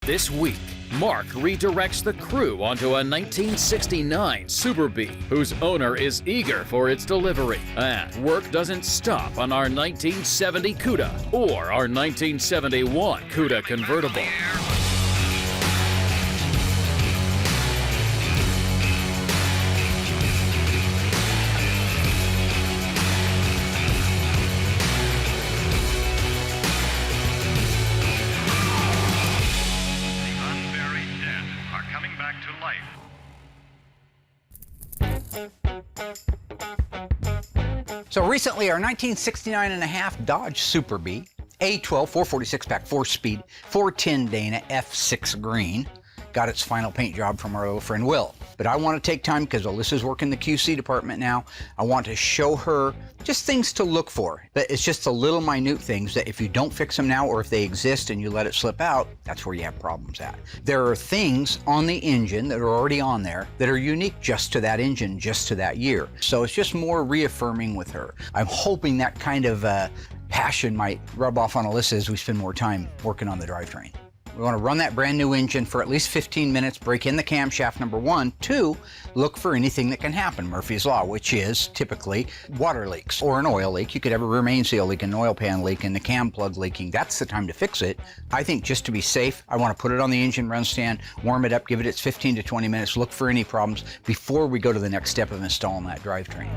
This week, Mark redirects the crew onto a 1969 Super Bee, whose owner is eager for its delivery. And work doesn't stop on our 1970 CUDA or our 1971 CUDA convertible. So recently, our 1969 and a half Dodge Super Bee, A12 446 pack, 4-speed, 410 Dana F6 green, got its final paint job from our old friend Will. But I want to take time, because Alyssa's working the QC department now, I want to show her just things to look for. But it's just the little minute things that if you don't fix them now, or if they exist and you let it slip out, that's where you have problems at. There are things on the engine that are already on there that are unique just to that engine, just to that year. So it's just more reaffirming with her. I'm hoping that kind of passion might rub off on Alyssa as we spend more time working on the drivetrain. We want to run that brand new engine for at least 15 minutes, break in the camshaft, number one. Two, look for anything that can happen, Murphy's Law, which is typically water leaks or an oil leak. You could have a remain seal leak, an oil pan leak, and the cam plug leaking. That's the time to fix it. I think just to be safe, I want to put it on the engine run stand, warm it up, give it its 15 to 20 minutes, look for any problems before we go to the next step of installing that drivetrain.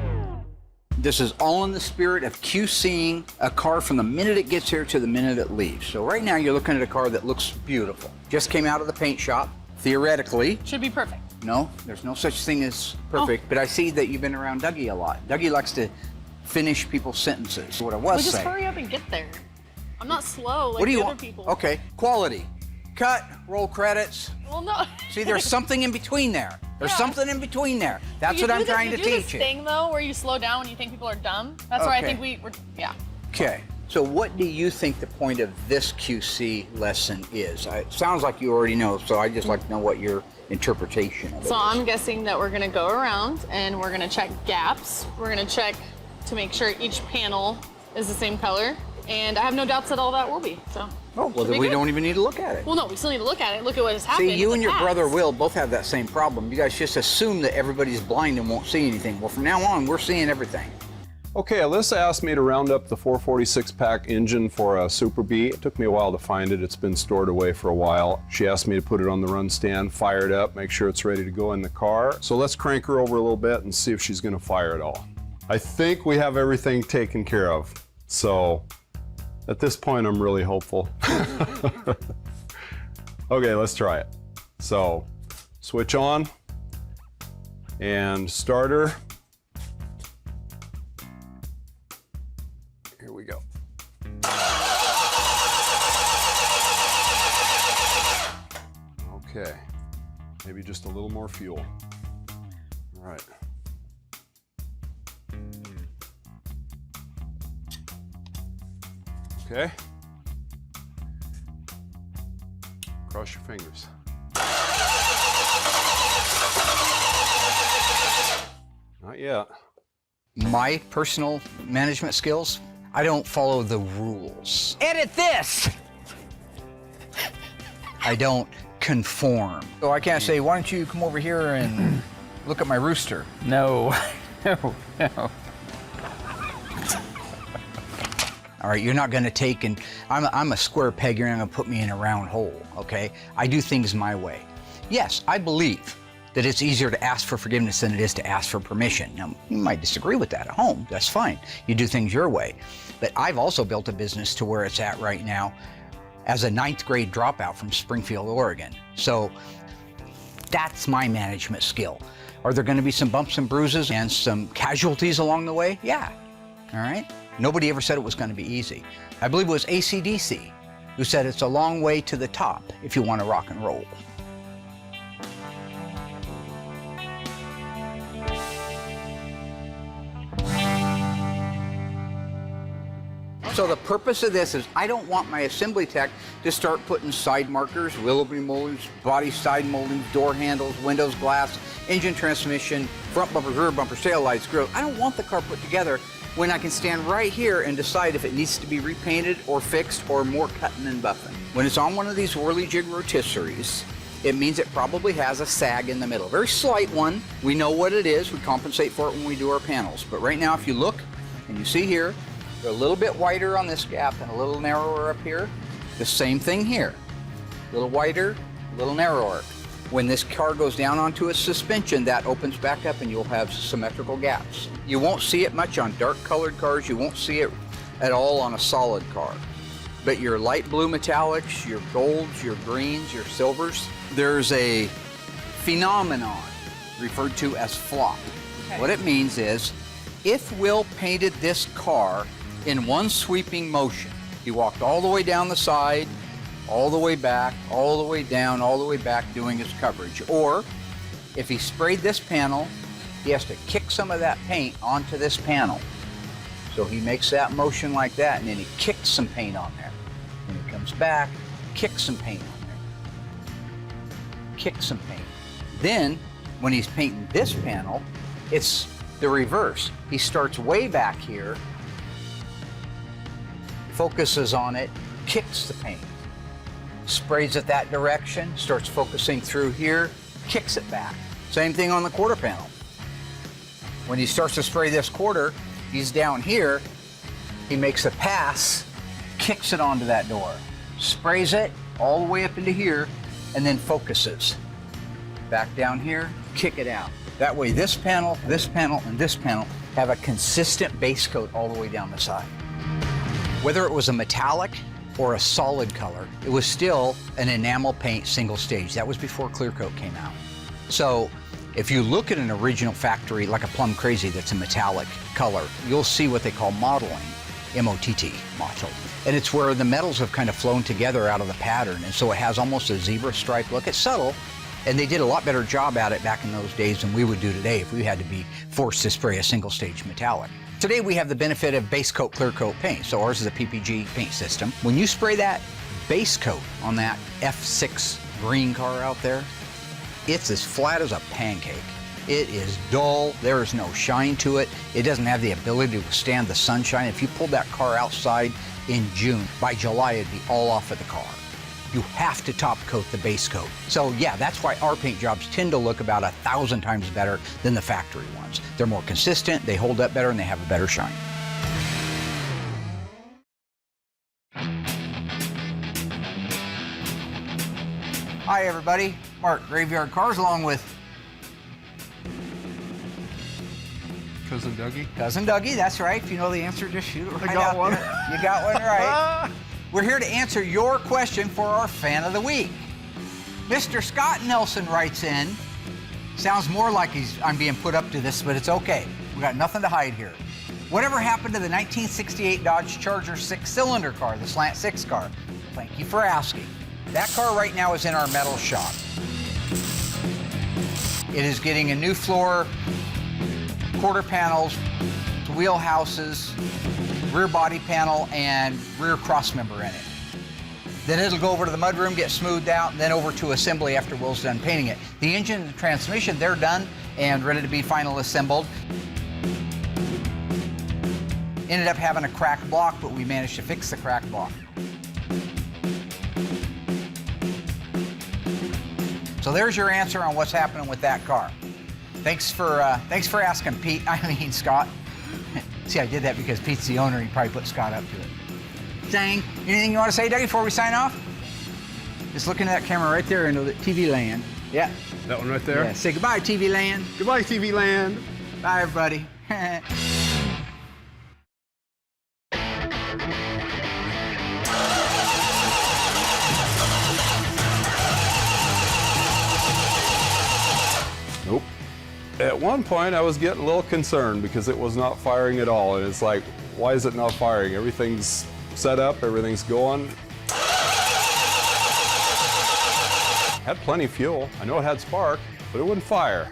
This is all in the spirit of QCing a car from the minute it gets here to the minute it leaves. So right now you're looking at a car that looks beautiful. Just came out of the paint shop, theoretically. Should be perfect. No, there's no such thing as perfect, but I see that you've been around Dougie a lot. Dougie likes to finish people's sentences, what I was saying. Just hurry up and get there. I'm not slow like What do you the other want? people. Okay, quality. Cut, roll credits. Well, no. See, there's something in between there. There's something in between there. That's what I'm trying to teach you. You do this thing, though, where you slow down when you think people are dumb. That's where I think we're, yeah. Okay. So what do you think the point of this QC lesson is? It sounds like you already know, so I'd just like to know what your interpretation of it is. So I'm guessing that we're going to go around and we're going to check gaps. We're going to check to make sure each panel is the same color. And I have no doubts that all that will be, so. Oh, well, then we don't even need to look at it. Well, no, we still need to look at it. Look at what has happened. See, you and your brother Will both have that same problem. You guys just assume that everybody's blind and won't see anything. Well, from now on, we're seeing everything. Okay, Alyssa asked me to round up the 446 pack engine for a Super Bee. It took me a while to find it. It's been stored away for a while. She asked me to put it on the run stand, fire it up, make sure it's ready to go in the car. So let's crank her over a little bit and see if she's gonna fire it all. I think we have everything taken care of. So at this point, I'm really hopeful. Okay, let's try it. So, switch on and starter. Here we go. Okay, maybe just a little more fuel. All right. Okay. Cross your fingers. Not yet. My personal management skills, I don't follow the rules. Edit this! I don't conform. So I can't say, why don't you come over here and look at my rooster? No, no, no. All right, you're not gonna take and, I'm a square peg, you're not gonna put me in a round hole, okay? I do things my way. Yes, I believe that it's easier to ask for forgiveness than it is to ask for permission. Now, you might disagree with that at home, that's fine. You do things your way. But I've also built a business to where it's at right now as a 9th grade dropout from Springfield, Oregon. So that's my management skill. Are there gonna be some bumps and bruises and some casualties along the way? Yeah, all right? Nobody ever said it was going to be easy. I believe it was AC/DC who said it's a long way to the top if you want to rock and roll. So the purpose of this is I don't want my assembly tech to start putting side markers, Willoughby moldings, body side moldings, door handles, windows, glass, engine, transmission, front bumpers, rear bumpers, tail lights, grills. I don't want the car put together when I can stand right here and decide if it needs to be repainted or fixed or more cutting and buffing. When it's on one of these whirly jig rotisseries, it means it probably has a sag in the middle. Very slight one. We know what it is. We compensate for it when we do our panels. But right now, if you look and you see here, they're a little bit wider on this gap and a little narrower up here. The same thing here. A little wider, a little narrower. When this car goes down onto its suspension, that opens back up and you'll have symmetrical gaps. You won't see it much on dark colored cars. You won't see it at all on a solid car. But your light blue metallics, your golds, your greens, your silvers, there's a phenomenon referred to as flop. Okay. What it means is, if Will painted this car in one sweeping motion, he walked all the way down the side, all the way back, all the way down, all the way back doing his coverage. Or if he sprayed this panel, he has to kick some of that paint onto this panel. So he makes that motion like that, and then he kicks some paint on there. Then he comes back, kicks some paint on there. Kicks some paint. Then, when he's painting this panel, it's the reverse. He starts way back here, focuses on it, kicks the paint. Sprays it that direction, starts focusing through here, kicks it back. Same thing on the quarter panel. When he starts to spray this quarter, he's down here, he makes a pass, kicks it onto that door, sprays it all the way up into here, and then focuses. Back down here, kick it out. That way this panel, and this panel have a consistent base coat all the way down the side. Whether it was a metallic or a solid color, it was still an enamel paint single stage. That was before clear coat came out. So if you look at an original factory, like a Plum Crazy that's a metallic color, you'll see what they call mottling, M-O-T-T, mottled. And it's where the metals have kind of flown together out of the pattern, and so it has almost a zebra stripe look. It's subtle, and they did a lot better job at it back in those days than we would do today if we had to be forced to spray a single stage metallic. Today we have the benefit of base coat, clear coat paint. So ours is a PPG paint system. When you spray that base coat on that F6 green car out there, it's as flat as a pancake. It is dull, there is no shine to it. It doesn't have the ability to withstand the sunshine. If you pulled that car outside in June, by July it'd be all off of the car. You have to top coat the base coat. So yeah, that's why our paint jobs tend to look about 1,000 times better than the factory ones. They're more consistent, they hold up better, and they have a better shine. Hi everybody, Mark, Graveyard Cars, along with Cousin Dougie? Cousin Dougie, that's right. If you know the answer, just shoot it right I got out one. there. You got one right. We're here to answer your question for our Fan of the Week. Mr. Scott Nelson writes in. Sounds more like I'm being put up to this, but it's okay. We got nothing to hide here. Whatever happened to the 1968 Dodge Charger 6-cylinder car, the Slant 6 car? Thank you for asking. That car right now is in our metal shop. It is getting a new floor, quarter panels, wheel houses, rear body panel, and rear cross member in it. Then it'll go over to the mudroom, get smoothed out, and then over to assembly after Will's done painting it. The engine and the transmission, they're done and ready to be final assembled. Ended up having a cracked block, but we managed to fix the cracked block. So there's your answer on what's happening with that car. Thanks for asking, Pete. Scott. See, I did that because Pete's the owner. He probably put Scott up to it. Dang. Anything you want to say, Dougie, before we sign off? Just look into that camera right there into the TV land. Yeah. That one right there? Yeah. Say goodbye, TV land. Goodbye, TV land. Bye, everybody. Nope. At one point, I was getting a little concerned because it was not firing at all. And it's like, why is it not firing? Everything's set up, everything's going. Had plenty of fuel. I know it had spark, but it wouldn't fire.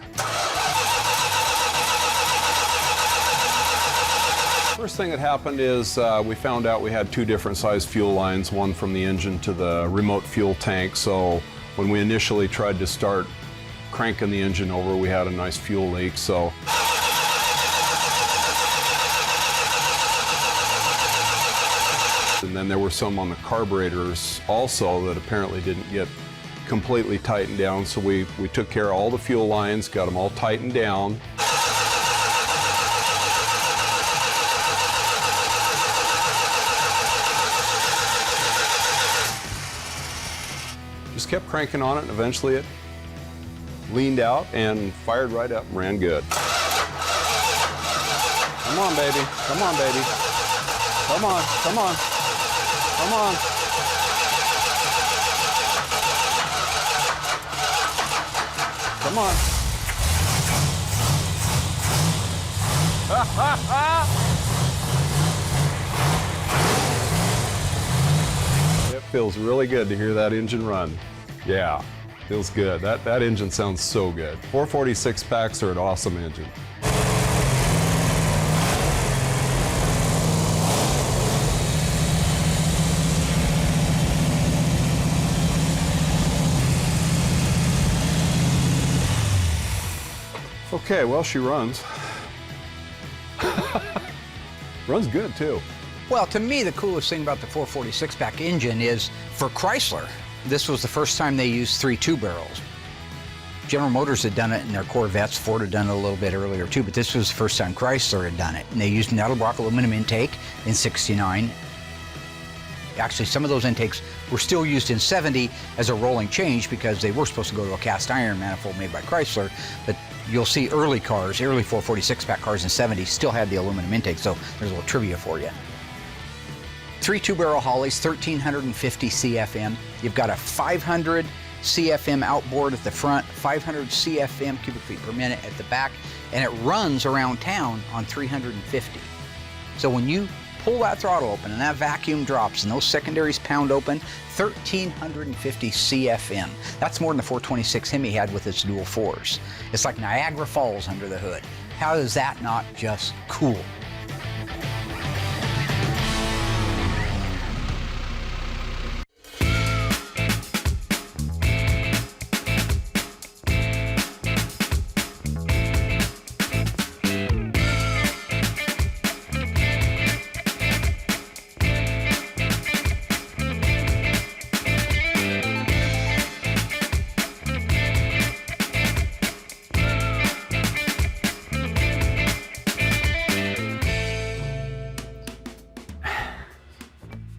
First thing that happened is we found out we had two different size fuel lines, one from the engine to the remote fuel tank. So when we initially tried to start cranking the engine over, we had a nice fuel leak. So and then there were some on the carburetors also that apparently didn't get completely tightened down. So we took care of all the fuel lines, got them all tightened down. Just kept cranking on it, and eventually it leaned out and fired right up and ran good. Come on, baby. Come on, baby. Come on, come on. Come on. Come on. It feels really good to hear that engine run. Yeah, feels good. That engine sounds so good. 446 packs are an awesome engine. Okay, well, she runs. Runs good, too. Well, to me, the coolest thing about the 446 pack engine is for Chrysler, this was the first time they used 3 two-barrels. General Motors had done it in their Corvettes. Ford had done it a little bit earlier, too, but this was the first time Chrysler had done it. And they used Nadelbrock aluminum intake in '69. Actually, some of those intakes were still used in '70 as a rolling change because they were supposed to go to a cast iron manifold made by Chrysler. But you'll see early cars, early 446 pack cars in '70 still had the aluminum intake, so there's a little trivia for you. 3 two-barrel Holleys, 1,350 CFM. You've got a 500 CFM outboard at the front, 500 CFM cubic feet per minute at the back, and it runs around town on 350. So when you pull that throttle open and that vacuum drops and those secondaries pound open, 1,350 CFM. That's more than the 426 Hemi had with its dual 4s. It's like Niagara Falls under the hood. How is that not just cool?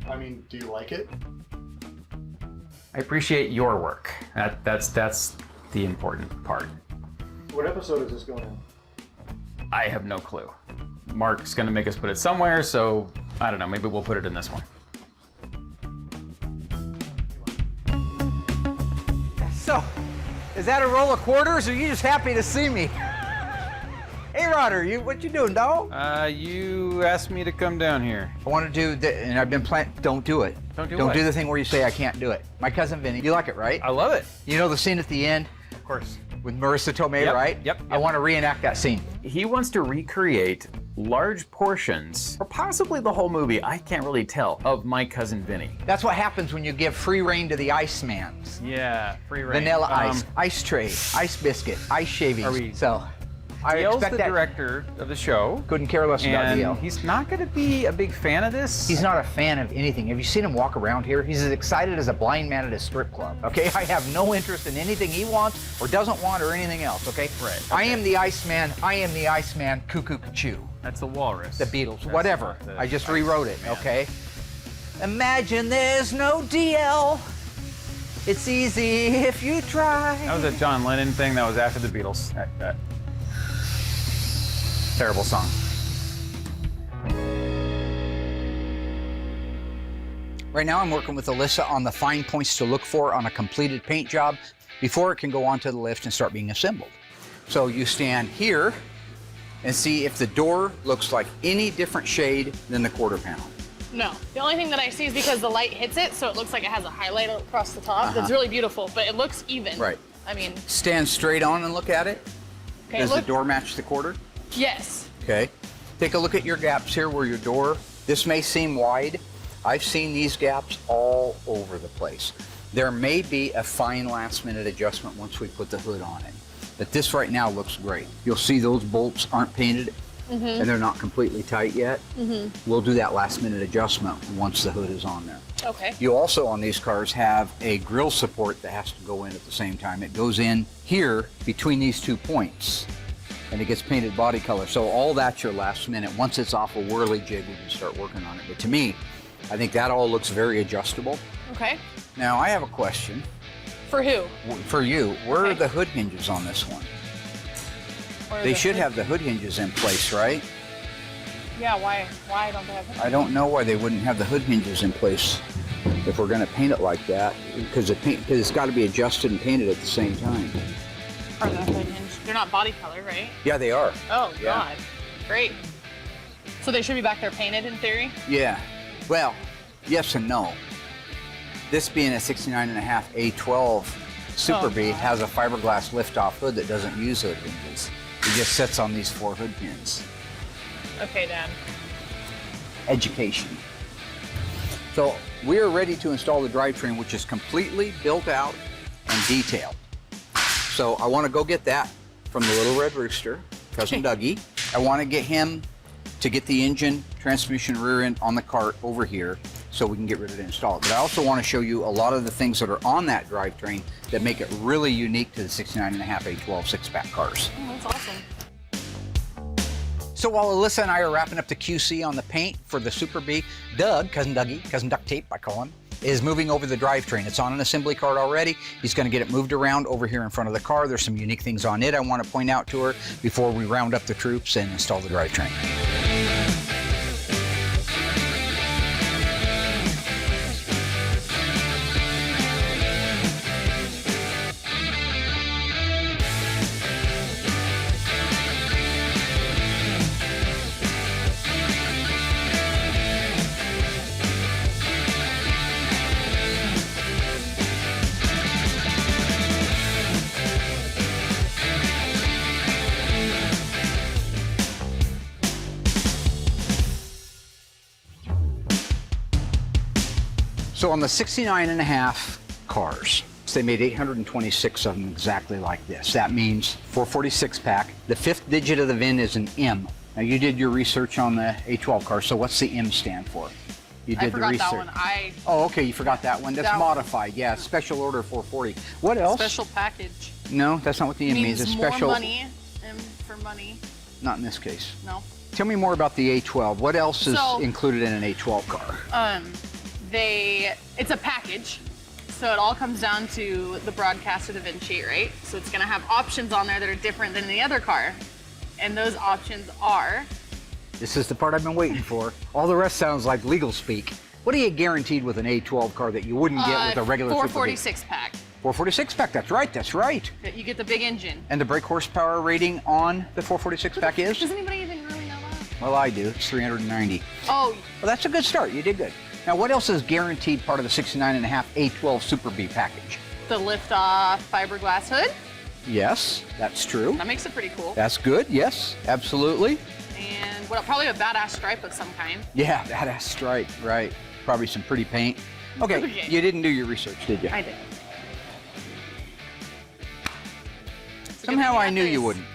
I mean, do you like it? I appreciate your work. That's the important part. What episode is this going in? I have no clue. Mark's gonna make us put it somewhere, so I don't know, maybe we'll put it in this one. So, is that a roll of quarters, or are you just happy to see me? Hey, Rodder, what you doing, dog? You asked me to come down here. I want to do the, and I've been planning. Don't do it. Don't do Don't what? do the thing where you say I can't do it. My cousin Vinny, you like it, right? I love it. You know the scene at the end Of course. with Marissa Tomei, Yep, right? yep, I yep. want to reenact that scene. He wants to recreate large portions, or possibly the whole movie, I can't really tell, of My Cousin Vinny. That's what happens when you give free reign to the Icemans. Yeah, free reign. Vanilla ice, ice tray, ice biscuit, ice shavings. Are we- So, I DL's expect the that. director of the show, Couldn't care less about and DL. he's not going to be a big fan of this. He's not a fan of anything. Have you seen him walk around here? He's as excited as a blind man at a strip club, okay? I have no interest in anything he wants or doesn't want or anything else, okay? Right, I okay. am the Iceman. I am the Iceman. Cuckoo Choo. That's the Walrus. The Beatles. That's Whatever. not the I just Ice rewrote it, Man. okay? Imagine there's no DL. It's easy if you try. That was a John Lennon thing. That was after the Beatles. Terrible song. Right now I'm working with Alyssa on the fine points to look for on a completed paint job before it can go onto the lift and start being assembled. So you stand here and see if the door looks like any different shade than the quarter panel. No. The only thing that I see is because the light hits it, so it looks like it has a highlight across the top. That's really beautiful, but it looks even. Right. I mean, Stand straight on and look at it. okay, Does look. the door match the quarter? Yes. Okay. Take a look at your gaps here where your door, this may seem wide. I've seen these gaps all over the place. There may be a fine last minute adjustment once we put the hood on it. But this right now looks great. You'll see those bolts aren't painted and they're not completely tight yet. We'll do that last minute adjustment once the hood is on there. Okay. You also on these cars have a grille support that has to go in at the same time. It goes in here between these 2 points and it gets painted body color. So all that's your last minute. Once it's off a whirly jig, we can start working on it. But to me, I think that all looks very adjustable. Okay. Now I have a question. For who? For you, where are Okay. the hood hinges on this one? Or They the should hood- have the hood hinges in place, right? Yeah, why don't they have hood? I don't know why they wouldn't have the hood hinges in place if we're gonna paint it like that, because it's gotta be adjusted and painted at the same time. Are the hood hinge? They're not body color, right? Yeah, they are. Oh, Yeah. God. Great. So they should be back there painted in theory? Yeah. Well, yes and no. This being a 69.5 A12 Super Oh, Bee God. has a fiberglass liftoff hood that doesn't use hood hinges. It just sits on these 4 hood pins. Okay, Dan. Education. So we are ready to install the drivetrain, which is completely built out and detailed. So I want to go get that from the Little Red Rooster, Cousin Dougie. I want to get him to get the engine, transmission, rear end on the cart over here so we can get ready to install it. But I also want to show you a lot of the things that are on that drivetrain that make it really unique to the 69.5 A12 6-pack cars. Oh, that's awesome. So while Alyssa and I are wrapping up the QC on the paint for the Super Bee, Doug, Cousin Dougie, Cousin Duct Tape I call him, is moving over the drivetrain. It's on an assembly cart already. He's going to get it moved around over here in front of the car. There's some unique things on it I want to point out to her before we round up the troops and install the drivetrain. So on the 69.5 cars, they made 826 of them exactly like this. That means 446 pack. The 5th digit of the VIN is an M. Now you did your research on the A12 car, so what's the M stand for? You did I forgot the research. that one. Oh, okay, you forgot that one. That's That one. modified, yeah. Special order 440. What else? Special package. No, that's not what the M means. It's more special. money. M for money. Not in this case. No. Tell me more about the A12. What else is So- included in an A12 car? It's a package. So it all comes down to the broadcast of the VIN sheet, right? So it's gonna have options on there that are different than the other car. And those options are, This is the part I've been waiting for. All the rest sounds like legal speak. What are you guaranteed with an A12 car that you wouldn't get with a regular Super Bee? 446 pack. 446 pack, that's right, that's right. That you get the big engine. And the brake horsepower rating on the 446 pack is? Does anybody even really know that? Well, I do, it's 390. Oh, Well, that's a good start, you did good. Now, what else is guaranteed part of the 69.5 A12 Super Bee package? the lift-off fiberglass hood. Yes, that's true. That makes it pretty cool. That's good, yes, absolutely. And what, probably a badass stripe of some kind. Yeah, badass stripe, right. Probably some pretty paint. Okay, Okay. you didn't do your research, did you? I did. Somehow I knew you wouldn't.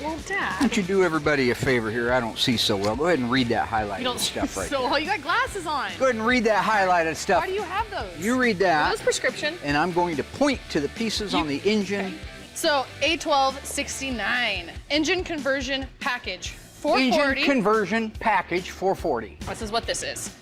Well, Why Dad. don't you do everybody a favor here? I don't see so well. Go ahead and read that You highlighted don't stuff right so there. well. You got glasses on. Go ahead and read that highlighted stuff. Why do you have those? You read Are that, those prescription? and I'm going to point to the pieces on the engine. So A12 69 engine conversion package 440. Engine conversion package 440. This is what this is.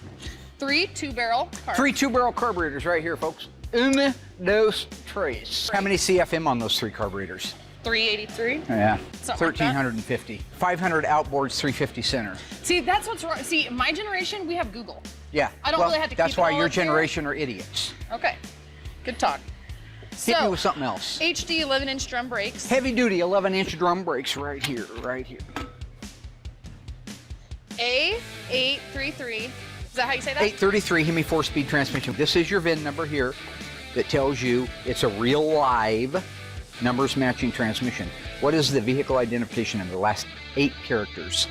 3 2-barrel carb. 3 2-barrel carburetors right here, folks. In those trays. How many CFM on those 3 carburetors? 383. Yeah, Something like that. 1,350. 500 outboards, 350 center. See, that's what's wrong. See, my generation, we have Google. Yeah. I don't well, really have to That's keep it why all your up here. generation are idiots. Okay. Good talk. Hit me So, with something else. HD 11-inch drum brakes. Heavy duty 11-inch drum brakes right here, right here. A833. Is that how you say that? 833 Hemi 4-speed transmission. This is your VIN number here that tells you it's a real live numbers matching transmission. What is the vehicle identification number? The last 8 characters.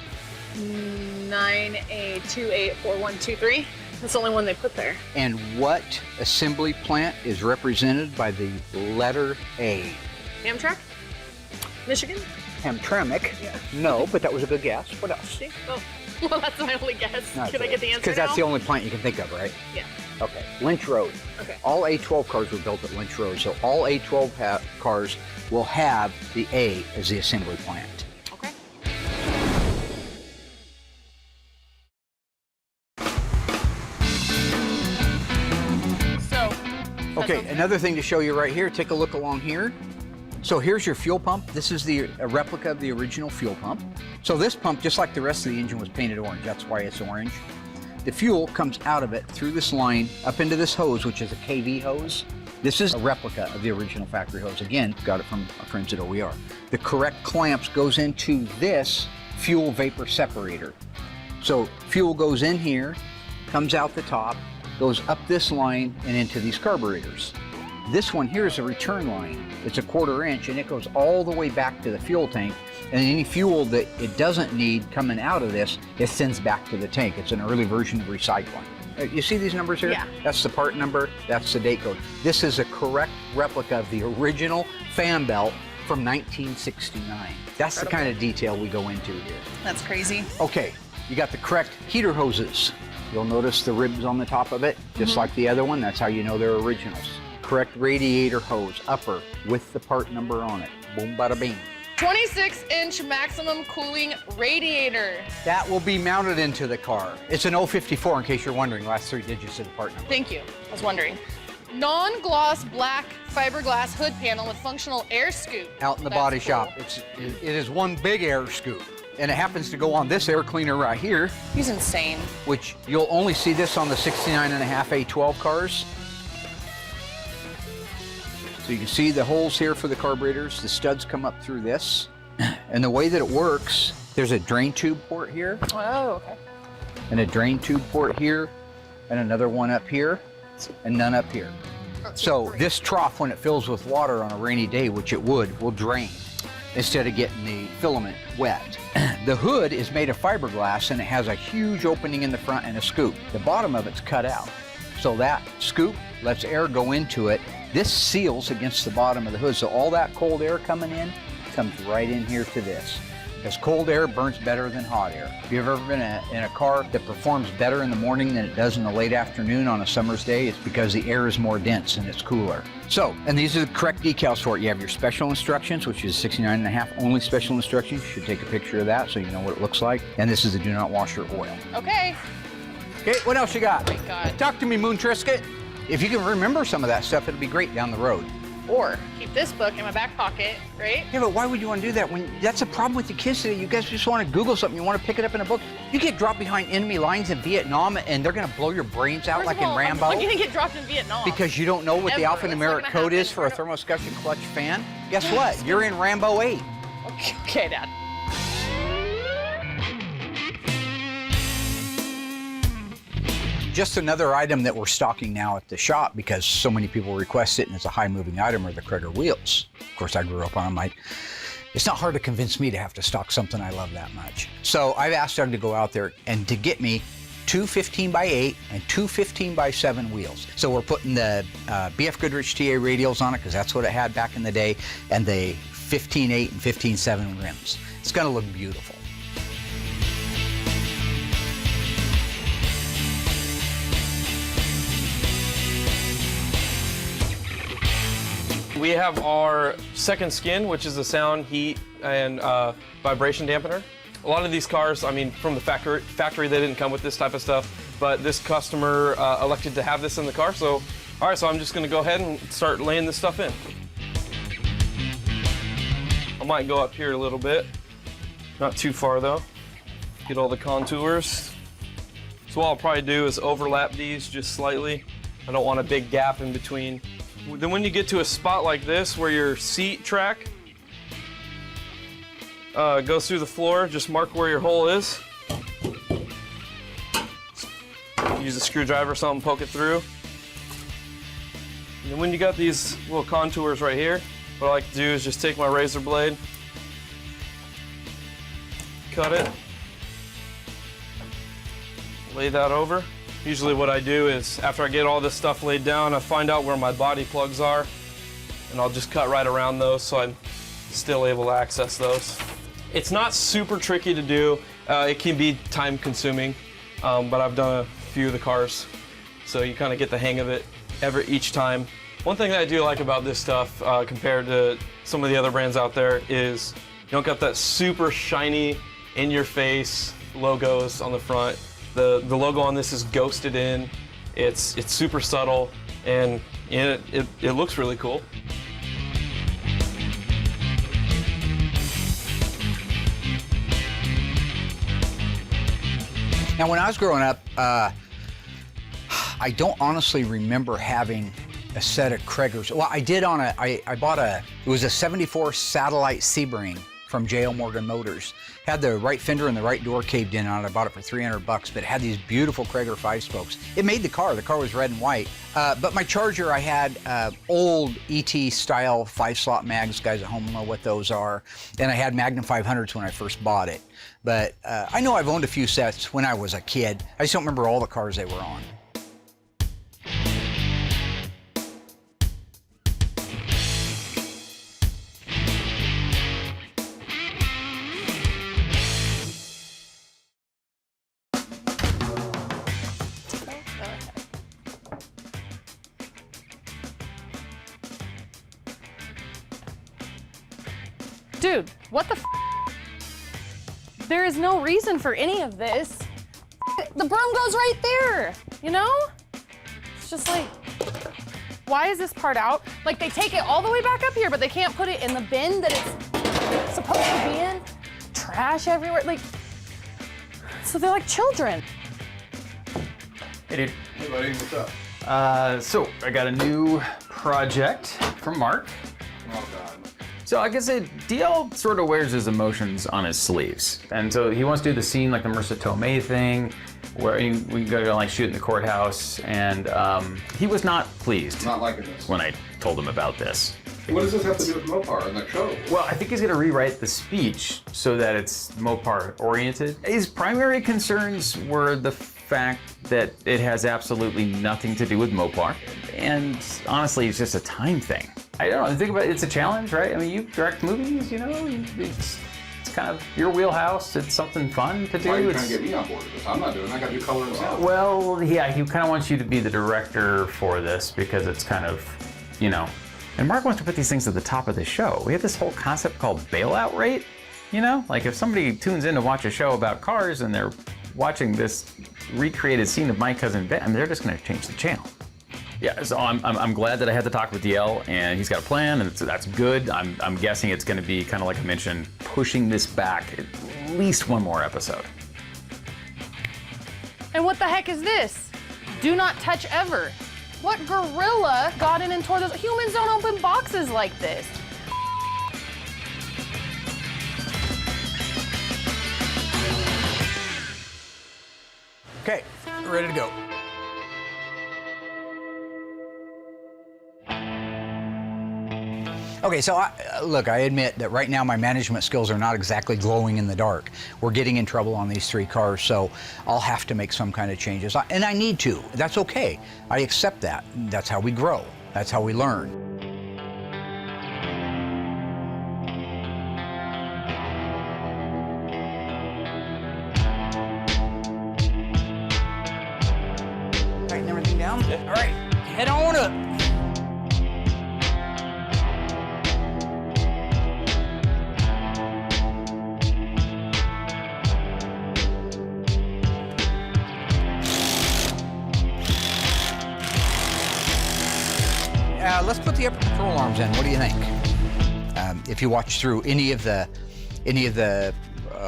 9A284123. That's the only one they put there. And what assembly plant is represented by the letter A? Amtrak? Michigan? Hamtramck. Yeah. No, but that was a good guess. What else? See? Oh, well, that's my only guess. No, Can I get the answer Because that's now? the only plant you can think of, right? Yeah. Okay. Lynch Road. Okay. All A12 cars were built at Lynch Road, so all A12 cars will have the A as the assembly plant. Okay. So. Okay, another thing to show you right here, take a look along here. So here's your fuel pump. This is a replica of the original fuel pump. So this pump, just like the rest of the engine, was painted orange. That's why it's orange. The fuel comes out of it through this line up into this hose, which is a KV hose. This is a replica of the original factory hose. Again, got it from our friends at OER. The correct clamps goes into this fuel vapor separator. So fuel goes in here, comes out the top, goes up this line and into these carburetors. This one here is a return line. It's a 1/4 inch and it goes all the way back to the fuel tank. And any fuel that it doesn't need coming out of this, it sends back to the tank. It's an early version of recycling. You see these numbers here? Yeah. That's the part number, that's the date code. This is a correct replica of the original fan belt from 1969. That's the kind of detail we go into here. That's crazy. Okay, you got the correct heater hoses. You'll notice the ribs on the top of it, just like the other one. That's how you know they're originals. Correct radiator hose, upper, with the part number on it. Boom, bada bing. 26-inch maximum cooling radiator. That will be mounted into the car. It's an 054 in case you're wondering, last 3 digits of the part number. Thank you. I was wondering. Non-gloss black fiberglass hood panel with functional air scoop. Out in the That's body cool. shop. It is one big air scoop. And it happens to go on this air cleaner right here, He's insane. which you'll only see this on the 69.5 A12 cars. So you can see the holes here for the carburetors. The studs come up through this. And the way that it works, there's a drain tube port here, Oh, okay. and a drain tube port here, and another one up here, and none up here. So this trough, when it fills with water on a rainy day, which it would, will drain instead of getting the filament wet. The hood is made of fiberglass and it has a huge opening in the front and a scoop. The bottom of it's cut out. So that scoop lets air go into it. This seals against the bottom of the hood. So all that cold air coming in comes right in here to this. Because cold air burns better than hot air. If you've ever been in a car that performs better in the morning than it does in the late afternoon on a summer's day, it's because the air is more dense and it's cooler. So, and these are the correct decals for it. You have your special instructions, which is 69.5 only special instructions. You should take a picture of that so you know what it looks like. And this is the do not wash your oil. Okay. Okay, what else you got? Oh my God. Talk to me, Moon Trisket. If you can remember some of that stuff, it'll be great down the road. Or keep this book in my back pocket, right? Yeah, but why would you want to do that when that's a problem with the kids today? You guys just want to Google something, you want to pick it up in a book. You get dropped behind enemy lines in Vietnam and they're going to blow your brains out First like of all, in Rambo. I'm not gonna get dropped in Vietnam. Because you don't know what the Ever. That's alphanumeric not code gonna is for a happen. thermoscussion clutch fan. Guess what? You're in Rambo 8. Okay, Dad. Just another item that we're stocking now at the shop because so many people request it and it's a high moving item are the Krieger wheels. Of course, I grew up on them. It's not hard to convince me to have to stock something I love that much. So I've asked Doug to go out there and to get me 2 15x8 and 2 15x7 wheels. So we're putting the BF Goodrich TA radials on it because that's what it had back in the day, and the 15.8 and 15.7 rims. It's gonna look beautiful. We have our second skin, which is a sound, heat, and vibration dampener. A lot of these cars, I mean, from the factory they didn't come with this type of stuff, but this customer elected to have this in the car, so, all right, so I'm just gonna go ahead and start laying this stuff in. I might go up here a little bit, not too far though. Get all the contours. So what I'll probably do is overlap these just slightly. I don't want a big gap in between. Then when you get to a spot like this where your seat track goes through the floor, just mark where your hole is. Use a screwdriver or something, poke it through. And then when you got these little contours right here, what I like to do is just take my razor blade, cut it, lay that over. Usually what I do is after I get all this stuff laid down, I find out where my body plugs are, and I'll just cut right around those so I'm still able to access those. It's not super tricky to do. It can be time consuming, but I've done a few of the cars, so you kind of get the hang of it each time. One thing that I do like about this stuff compared to some of the other brands out there is you don't got that super shiny, in-your-face logos on the front. The logo on this is ghosted in. It's super subtle, and it looks really cool. Now, when I was growing up, I don't honestly remember having a set of Krager's. Well, I did on I bought it was a 74 Satellite Sebring from J.L. Morgan Motors. Had the right fender and the right door caved in on it. I bought it for $300, but it had these beautiful Krager 5-spokes. It made the car. The car was red and white. But my Charger, I had old ET style 5-slot mags. Guys at home know what those are. And I had Magnum 500s when I first bought it. But I know I've owned a few sets when I was a kid. I just don't remember all the cars they were on. Dude, what the f? There is no reason for any of this. The broom goes right there, you know? It's just like, why is this part out? Like, they take it all the way back up here, but they can't put it in the bin that it's supposed to be in. Trash everywhere, like, so they're like children. Hey, dude. Hey, buddy, what's up? So I got a new project from Mark. Oh, God. So I guess DL sort of wears his emotions on his sleeves. And so he wants to do the scene like the Marissa Tomei thing, where we go to like shoot in the courthouse, and he was not pleased Not liking this. when I told him about this. What does this have to do with Mopar and the show? Well, I think he's gonna rewrite the speech so that it's Mopar oriented. His primary concerns were the fact that it has absolutely nothing to do with Mopar. And honestly, it's just a time thing. I don't know, think about it, it's a challenge, right? I mean, you direct movies, you know, it's kind of your wheelhouse. It's something fun to do. Why are you trying to get me on board with this? I'm not doing it. I gotta do color and sound. Well, yeah, he kind of wants you to be the director for this because it's kind of, you know, and Mark wants to put these things at the top of the show. We have this whole concept called bailout rate, you know? Like if somebody tunes in to watch a show about cars and they're watching this recreated scene of My Cousin Ben, I mean, they're just gonna change the channel. Yeah, so I'm glad that I had to talk with DL, and he's got a plan, and that's good. I'm guessing it's gonna be kind of like I mentioned, pushing this back at least one more episode. And what the heck is this? Do not touch ever. What gorilla got in and tore those? Humans don't open boxes like this. Okay, ready to go. Okay, so look, I admit that right now my management skills are not exactly glowing in the dark. We're getting in trouble on these 3 cars, so I'll have to make some kind of changes. And I need to. That's okay. I accept that. That's how we grow. That's how we learn. Tighten everything down? Yeah. All right, head on up. Let's put the upper control arms in. What do you think? If you watch through any of the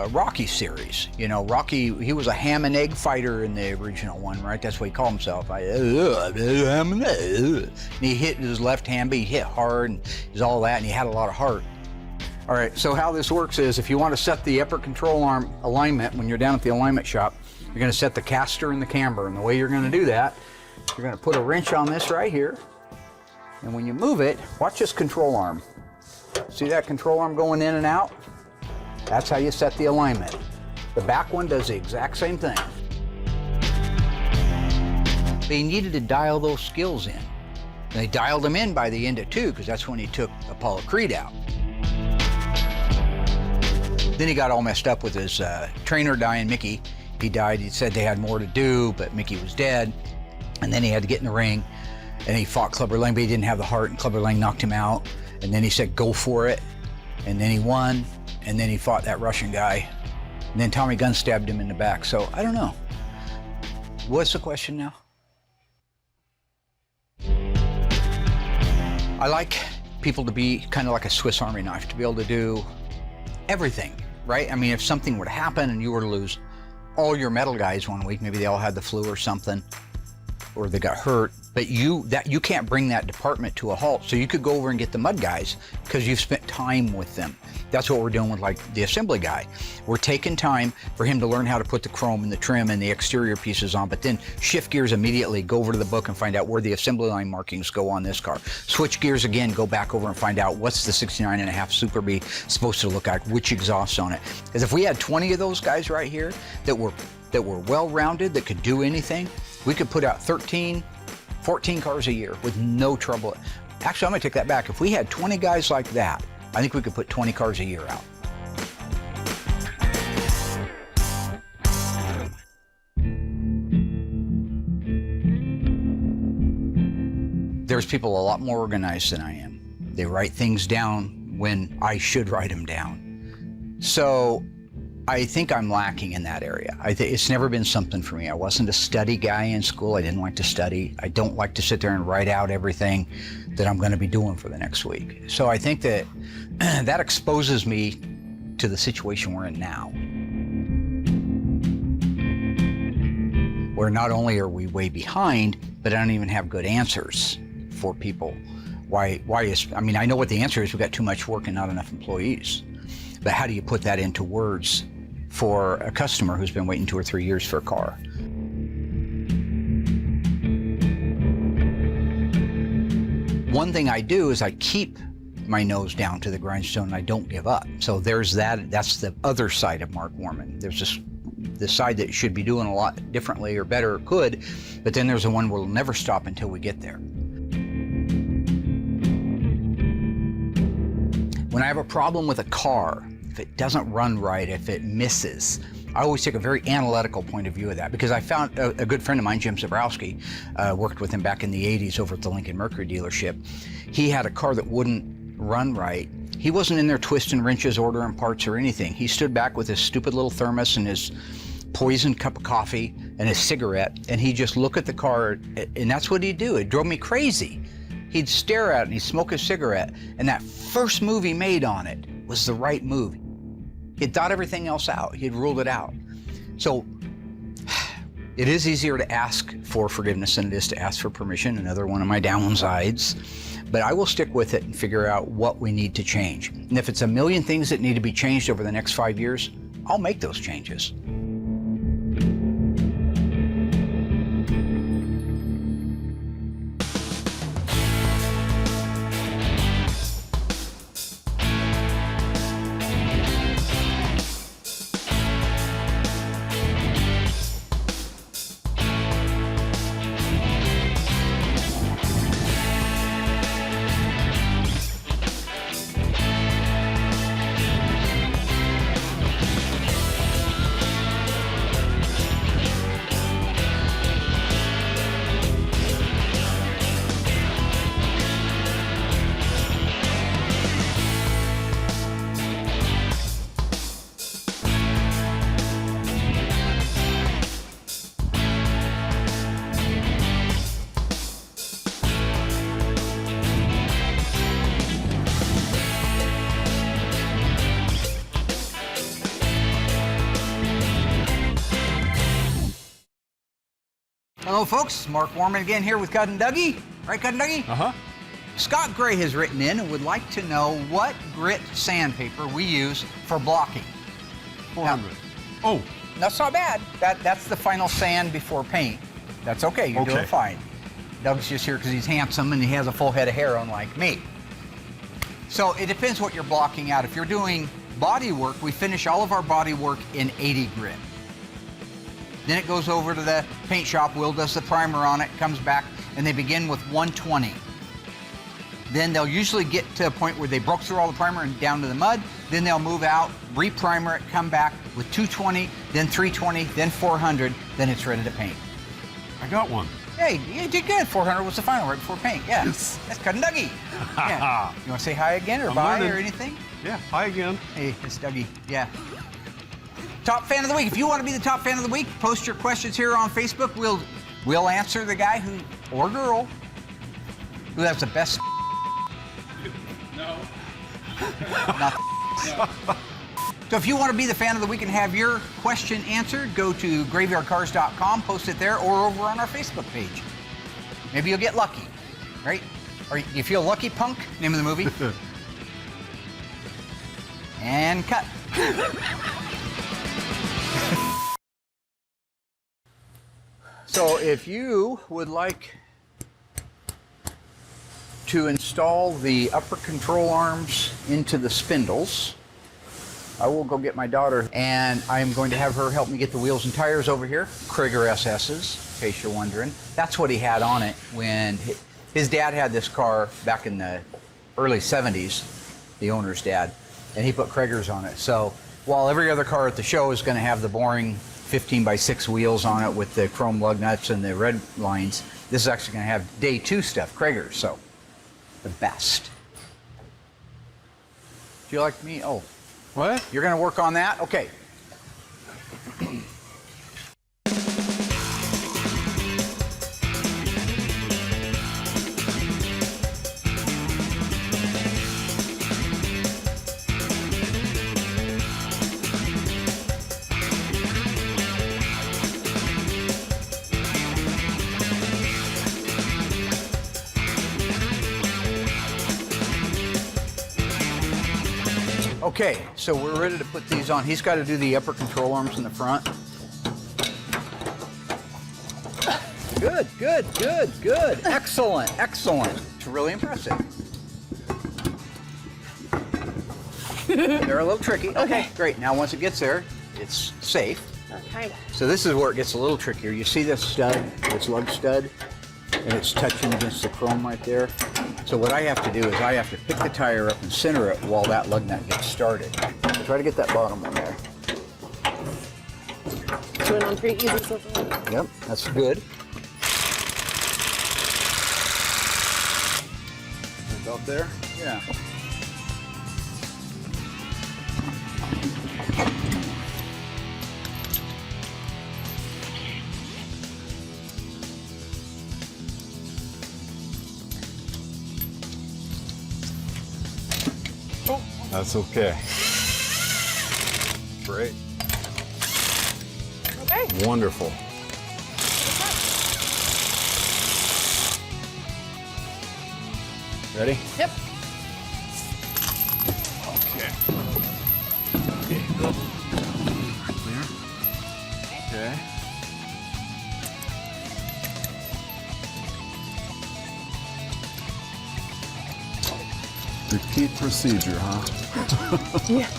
Rocky series, you know, Rocky, he was a ham and egg fighter in the original one, right? That's what he called himself. And he hit his left hand, but he hit hard and he's all that, and he had a lot of heart. All right, so how this works is if you want to set the upper control arm alignment when you're down at the alignment shop, you're going to set the caster and the camber, and the way you're going to do that, you're going to put a wrench on this right here. And when you move it, watch this control arm. See that control arm going in and out? That's how you set the alignment. The back one does the exact same thing. They needed to dial those skills in. They dialed them in by the end of 2, because that's when he took Apollo Creed out. Then he got all messed up with his trainer dying, Mickey. He died. He said they had more to do, but Mickey was dead. And then he had to get in the ring, and he fought Clubber Lang, but he didn't have the heart, and Clubber Lang knocked him out. And then he said, go for it. And then he won, and then he fought that Russian guy. And then Tommy Gunn stabbed him in the back. So I don't know. What's the question now? I like people to be kind of like a Swiss Army knife, to be able to do everything, right? I mean, if something were to happen and you were to lose all your metal guys one week, maybe they all had the flu or something, or they got hurt, but you can't bring that department to a halt. So you could go over and get the mud guys because you've spent time with them. That's what we're doing with like the assembly guy. We're taking time for him to learn how to put the chrome and the trim and the exterior pieces on, but then shift gears immediately, go over to the book and find out where the assembly line markings go on this car. Switch gears again, go back over and find out what's the 69.5 Super Bee supposed to look like, which exhaust on it. Because if we had 20 of those guys right here that were well-rounded, that could do anything, we could put out 13, 14 cars a year with no trouble. Actually, I'm gonna take that back. If we had 20 guys like that, I think we could put 20 cars a year out. There's people a lot more organized than I am. They write things down when I should write them down. So I think I'm lacking in that area. It's never been something for me. I wasn't a study guy in school. I didn't like to study. I don't like to sit there and write out everything that I'm going to be doing for the next week. So I think that that exposes me to the situation we're in now, where not only are we way behind, but I don't even have good answers for people. I mean, I know what the answer is. We've got too much work and not enough employees. But how do you put that into words for a customer who's been waiting 2 or 3 years for a car? One thing I do is I keep my nose down to the grindstone and I don't give up. So there's that. That's the other side of Mark Worman. There's the side that should be doing a lot differently or better, or could, but then there's the one where we'll never stop until we get there. When I have a problem with a car, if it doesn't run right, if it misses, I always take a very analytical point of view of that, because I found a good friend of mine, Jim Zabrowski, worked with him back in the 80s over at the Lincoln Mercury dealership. He had a car that wouldn't run right. He wasn't in there twisting wrenches, ordering parts or anything. He stood back with his stupid little thermos and his poisoned cup of coffee and his cigarette, and he'd just look at the car, and that's what he'd do. It drove me crazy. He'd stare at it and he'd smoke his cigarette, and that first move he made on it was the right move. He'd thought everything else out. He'd ruled it out. So it is easier to ask for forgiveness than it is to ask for permission, another one of my downsides. But I will stick with it and figure out what we need to change. And if it's a million things that need to be changed over the next 5 years, I'll make those changes. Hello folks, Mark Worman again here with Cud and Dougie. Right, Cud and Dougie? Uh-huh. Scott Gray has written in and would like to know what grit sandpaper we use for blocking. 400. Now, Oh, that's not bad. That's the final sand before paint. That's okay, you're doing fine. Doug's just here because he's handsome and he has a full head of hair unlike me. So it depends what you're blocking out. If you're doing body work, we finish all of our body work in 80 grit. Then it goes over to the paint shop. Will does the primer on it, comes back, and they begin with 120. Then they'll usually get to a point where they broke through all the primer and down to the mud. Then they'll move out, re-primer it, come back with 220, then 320, then 400, then it's ready to paint. I got one. Hey, you did good. 400 was the final right before paint. Yeah, that's Dougie. Yeah. You want to say hi again or I'm bye learning. or anything? Yeah, hi again. Hey, it's Dougie. Yeah. Top fan of the week. If you want to be the top fan of the week, post your questions here on Facebook. We'll answer the guy who or girl who has the best. No. Not So if you want to be the fan of the week and have your question answered, go to graveyardcars.com, post it there, or over on our Facebook page. Maybe you'll get lucky, right? Or you feel lucky, punk? Name of the movie. And cut. So if you would like to install the upper control arms into the spindles, I will go get my daughter and I'm going to have her help me get the wheels and tires over here. Krieger SS's, in case you're wondering. That's what he had on it when his dad had this car back in the early 70s, the owner's dad, and he put Kriegers on it. So while every other car at the show is going to have the boring 15x6 wheels on it with the chrome lug nuts and the red lines, this is actually going to have day 2 stuff, Kriegers, so the best. Do you like me? Oh. What? You're going to work on that? Okay. Okay, so we're ready to put these on. He's got to do the upper control arms in the front. Good, good, good, good. Excellent, excellent. It's really impressive. They're a little tricky. Okay, great. Now once it gets there, it's safe. Okay. So this is where it gets a little trickier. You see this stud, this lug stud, and it's touching against the chrome right there. So what I have to do is I have to pick the tire up and center it while that lug nut gets started. So try to get that bottom one there. Doing on pretty easy so far. Yep, that's good. About there? Yeah. That's okay. Great. Okay. Wonderful. Ready? Yep. Okay. Okay, good. Clear. Okay. Repeat procedure, huh? Yeah.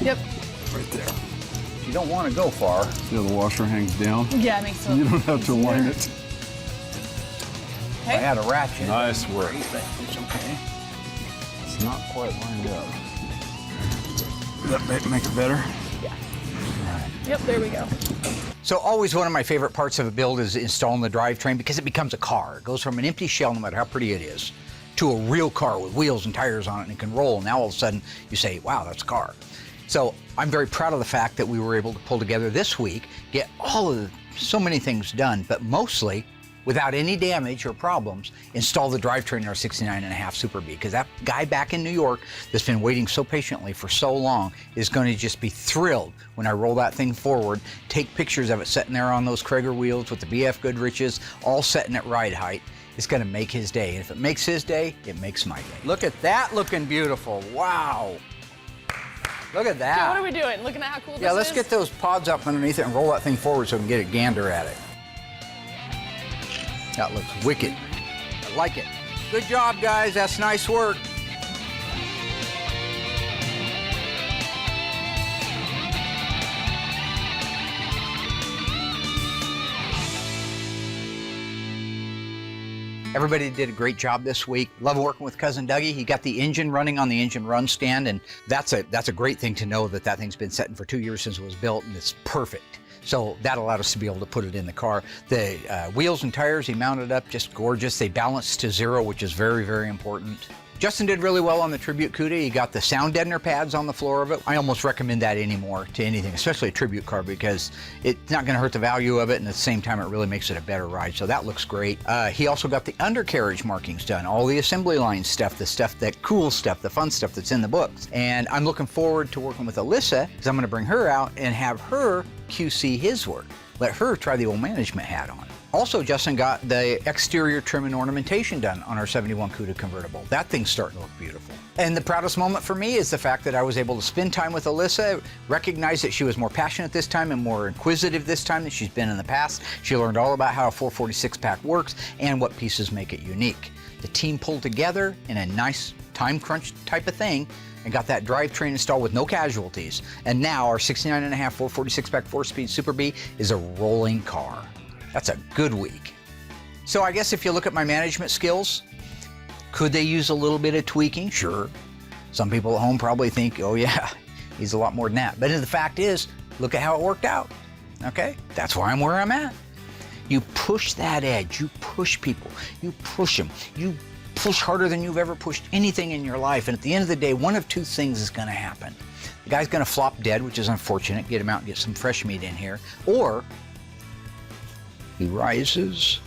Yep. Right there. You don't want to go far. See how the washer hangs down? Yeah, it makes it. You don't have to line it. I had a ratchet. Nice work. But it's okay. It's not quite lined up. Does that make it better? Yep, there we go. So always one of my favorite parts of a build is installing the drivetrain because it becomes a car. It goes from an empty shell, no matter how pretty it is, to a real car with wheels and tires on it and it can roll. Now all of a sudden you say, wow, that's a car. So I'm very proud of the fact that we were able to pull together this week, get so many things done, but mostly without any damage or problems, install the drivetrain in our 69.5 Super Bee, because that guy back in New York that's been waiting so patiently for so long is going to just be thrilled when I roll that thing forward, take pictures of it sitting there on those Krieger wheels with the BF Goodriches, all setting at ride height. It's going to make his day. And if it makes his day, it makes my day. Look at that looking beautiful. Wow. Look at that. So what are we doing? Looking at how cool this is? Yeah, let's get those pods up underneath it and roll that thing forward so we can get a gander at it. That looks wicked. I like it. Good job, guys. That's nice work. Everybody did a great job this week. Love working with Cousin Dougie. He got the engine running on the engine run stand, and that's a great thing to know that that thing's been setting for 2 years since it was built, and it's perfect. So that allowed us to be able to put it in the car. The wheels and tires he mounted up, just gorgeous. They balanced to 0, which is very, very important. Justin did really well on the Tribute Cuda. He got the sound deadener pads on the floor of it. I almost recommend that anymore to anything, especially a Tribute car, because it's not gonna hurt the value of it, and at the same time, it really makes it a better ride. So that looks great. He also got the undercarriage markings done, all the assembly line stuff, the stuff, that cool stuff, the fun stuff that's in the books. And I'm looking forward to working with Alyssa, because I'm gonna bring her out and have her QC his work. Let her try the old management hat on. Also, Justin got the exterior trim and ornamentation done on our 71 Cuda convertible. That thing's starting to look beautiful. And the proudest moment for me is the fact that I was able to spend time with Alyssa, recognize that she was more passionate this time and more inquisitive this time than she's been in the past. She learned all about how a 446 pack works and what pieces make it unique. The team pulled together in a nice time crunch type of thing and got that drivetrain installed with no casualties. And now our 69.5 446 pack 4-speed Super Bee is a rolling car. That's a good week. So I guess if you look at my management skills, could they use a little bit of tweaking? Sure. Some people at home probably think, oh yeah, he's a lot more than that. But the fact is, look at how it worked out, okay? That's why I'm where I'm at. You push that edge, you push people, you push them, you push harder than you've ever pushed anything in your life. And at the end of the day, one of two things is gonna happen. The guy's gonna flop dead, which is unfortunate, get him out and get some fresh meat in here, or he rises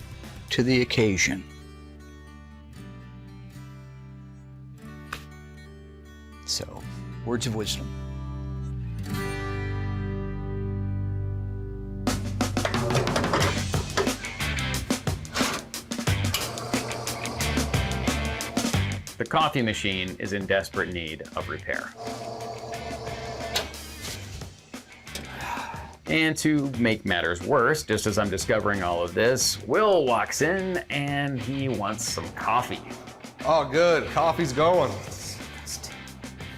to the occasion. So, words of wisdom. The coffee machine is in desperate need of repair. And to make matters worse, just as I'm discovering all of this, Will walks in and he wants some coffee. Oh, good. Coffee's going.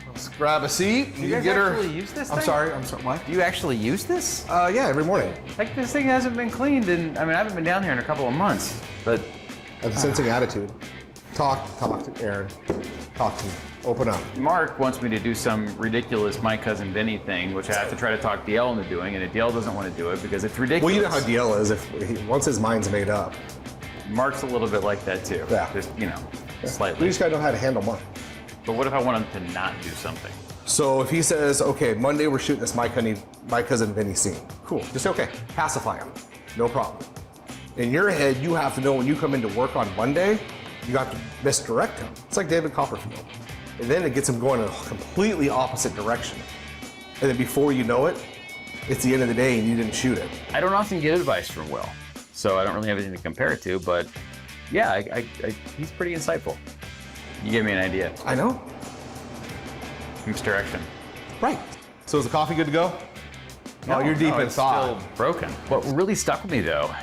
Let's grab a seat. Do you guys actually use this thing? I'm sorry, what? Do you actually use this? Yeah, every morning. Like, this thing hasn't been cleaned in, I mean, I haven't been down here in a couple of months, but... I have a sensing attitude. Talk to Aaron. Talk to me. Open up. Mark wants me to do some ridiculous My Cousin Vinny thing, which I have to try to talk DL into doing, and DL doesn't want to do it because it's ridiculous. Well, you know how DL is. Once his mind's made up. Mark's a little bit like that too. Yeah. Just, you know, slightly. You just gotta know how to handle money. But what if I want him to not do something? So if he says, okay, Monday we're shooting this My Cousin Vinny scene. Cool. Just say, okay, pacify him. No problem. In your head, you have to know when you come into work on Monday, you have to misdirect him. It's like David Copperfield. And then it gets him going in a completely opposite direction. And then before you know it, it's the end of the day and you didn't shoot it. I don't often get advice from Will, so I don't really have anything to compare it to, but yeah, he's pretty insightful. You gave me an idea. I know. Misdirection. Right. So is the coffee good to go? No, you're deep in it's thought. Still broken. What really stuck with me though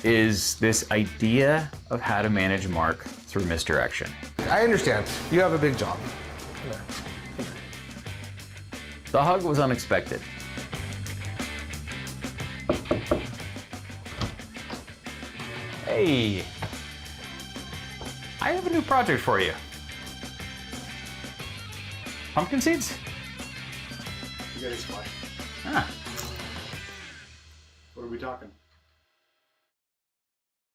is this idea of how to manage Mark through misdirection. I understand. You have a big job. The hug was unexpected. Hey, I have a new project for you. Pumpkin seeds? You got a splash. Ah. What are we talking?